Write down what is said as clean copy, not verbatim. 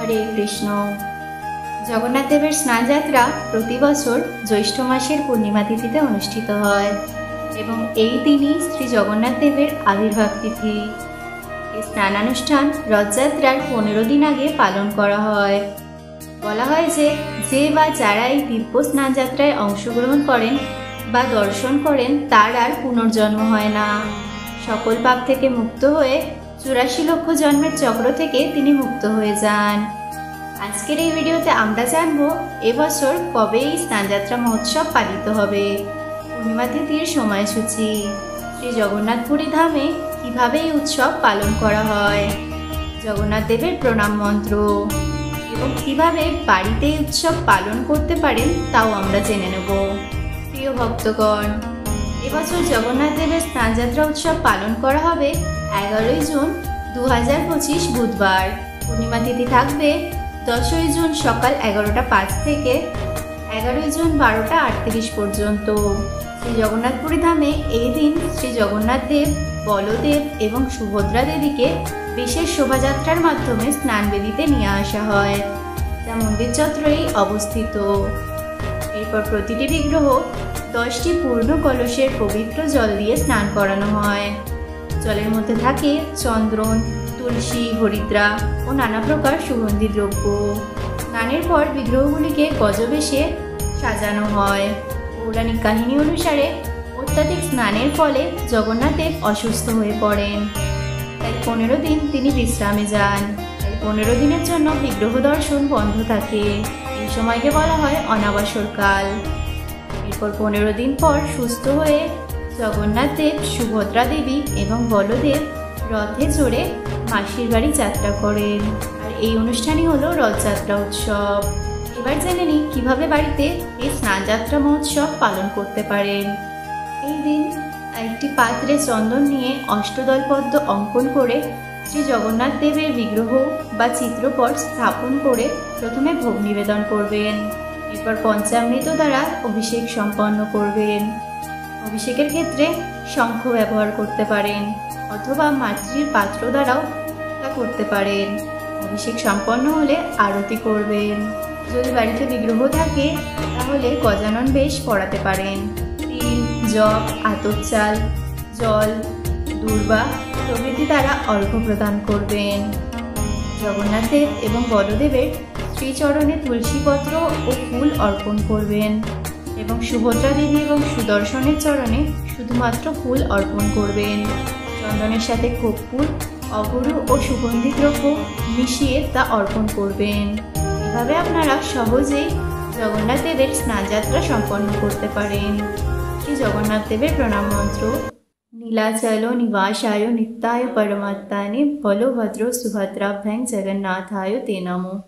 হরে কৃষ্ণ। জগন্নাথ দেবের স্নানযাত্রা প্রতি বছর জ্যৈষ্ঠ মাসের পূর্ণিমা তিথিতে অনুষ্ঠিত হয় এবং এই দিনই শ্রী জগন্নাথ দেবের আবির্ভাব তিথি। এই স্নানানুষ্ঠান রথযাত্রার 15 দিন আগে পালন করা হয়। বলা হয় যে বা যারা এই দিব্য স্নানযাত্রায় অংশগ্রহণ করেন বা দর্শন করেন তার আর পুনর্জন্ম হয় না। সকল পাপ থেকে মুক্ত হয়ে 84 লক্ষ জন্মের চক্র থেকে তিনি মুক্ত হয়ে যান। আজকের এই ভিডিওতে আমরা জানব এবছর কবে এই স্নানযাত্রা মহোৎসব পালিত হবে, পূর্ণিমা তিথির সময়সূচি, শ্রী জগন্নাথপুরী ধামে কিভাবে এই উৎসব পালন করা হয়, জগন্নাথ দেবের প্রণাম মন্ত্র এবং কিভাবে বাড়িতে এই উৎসব পালন করতে পারেন তাও আমরা জেনে নেব। প্রিয় ভক্তগণ, এবছর জগন্নাথ দেবের স্নানযাত্রা উৎসব পালন করা হবে 11 জুন 2025 বুধবার। পূর্ণিমা তিথি থাকবে 10 জুন সকাল 11টা 5 থেকে 11 জুন 12টা 38 পর্যন্ত। শ্রী জগন্নাথপুরী ধামে এই দিন শ্রী জগন্নাথ দেব, বলদেব এবং সুভদ্রা দেবীকে বিশেষ শোভাযাত্রার মাধ্যমে স্নানবেদিতে নিয়ে আসা হয়, যা মন্দির চত্বরেই অবস্থিত। এরপর প্রতিটি বিগ্রহ 10টি পূর্ণ কলসের পবিত্র জল দিয়ে স্নান করানো হয়। জলের মধ্যে থাকে চন্দন, তুলসী, হরিদ্রা ও নানা প্রকার সুগন্ধি দ্রব্য। স্নানের পর বিগ্রহগুলিকে গজবেশে সাজানো হয়। পৌরাণিক কাহিনী অনুসারে অত্যাধিক স্নানের ফলে জগন্নাথ দেব অসুস্থ হয়ে পড়েন, তাই 15 দিন তিনি বিশ্রামে যান। তাই 15 দিনের জন্য বিগ্রহ দর্শন বন্ধ থাকে। এই সময়কে বলা হয় অনাবাসর কাল। এরপর 15 দিন পর সুস্থ হয়ে জগন্নাথ দেব, সুভদ্রা দেবী এবং বলদেব রথে চড়ে মাসির বাড়ি যাত্রা করেন। আর এই অনুষ্ঠানই হলো রথযাত্রা উৎসব। এবার জেনে নিই কিভাবে বাড়িতে এই স্নানযাত্রা মহোৎসব পালন করতে পারেন। এই দিন একটি পাত্রে চন্দন নিয়ে অষ্টদল পদ্ম অঙ্কন করে শ্রী জগন্নাথ দেবের বিগ্রহ বা চিত্রপট স্থাপন করে প্রথমে ভোগ নিবেদন করবেন। এরপর পঞ্চামৃত দ্বারা অভিষেক সম্পন্ন করবেন। অভিষেকের ক্ষেত্রে শঙ্খ ব্যবহার করতে পারেন অথবা মাতৃর পাত্র দ্বারাও তা করতে পারেন। অভিষেক সম্পন্ন হলে আরতি করবেন। যদি বাড়িতে বিগ্রহ থাকে তাহলে গজানন বেশ পড়াতে পারেন। তিল, জব, আতপ চাল, জল, দূর্বা প্রভৃতি দ্বারা অর্ঘ্য প্রদান করবেন। জগন্নাথ দেব এবং বলদেবের শ্রীচরণে তুলসীপত্র ও ফুল অর্পণ করবেন এবং সুভদ্রা দেবী এবং সুদর্শনের চরণে শুধুমাত্র ফুল অর্পণ করবেন। চন্দনের সাথে কর্পূর, অগরু ও সুগন্ধি দ্রব্য মিশিয়ে তা অর্পণ করবেন। এভাবে আপনারা সহজেই জগন্নাথ দেবের স্নানযাত্রা সম্পন্ন করতে পারেন। শ্রী জগন্নাথ দেবের প্রণাম মন্ত্র: নীলাচল নিবাসায় নিত্যায় পরমাত্মানে বলভদ্র সুভদ্রাভ্যাং জগন্নাথায় তে নমঃ।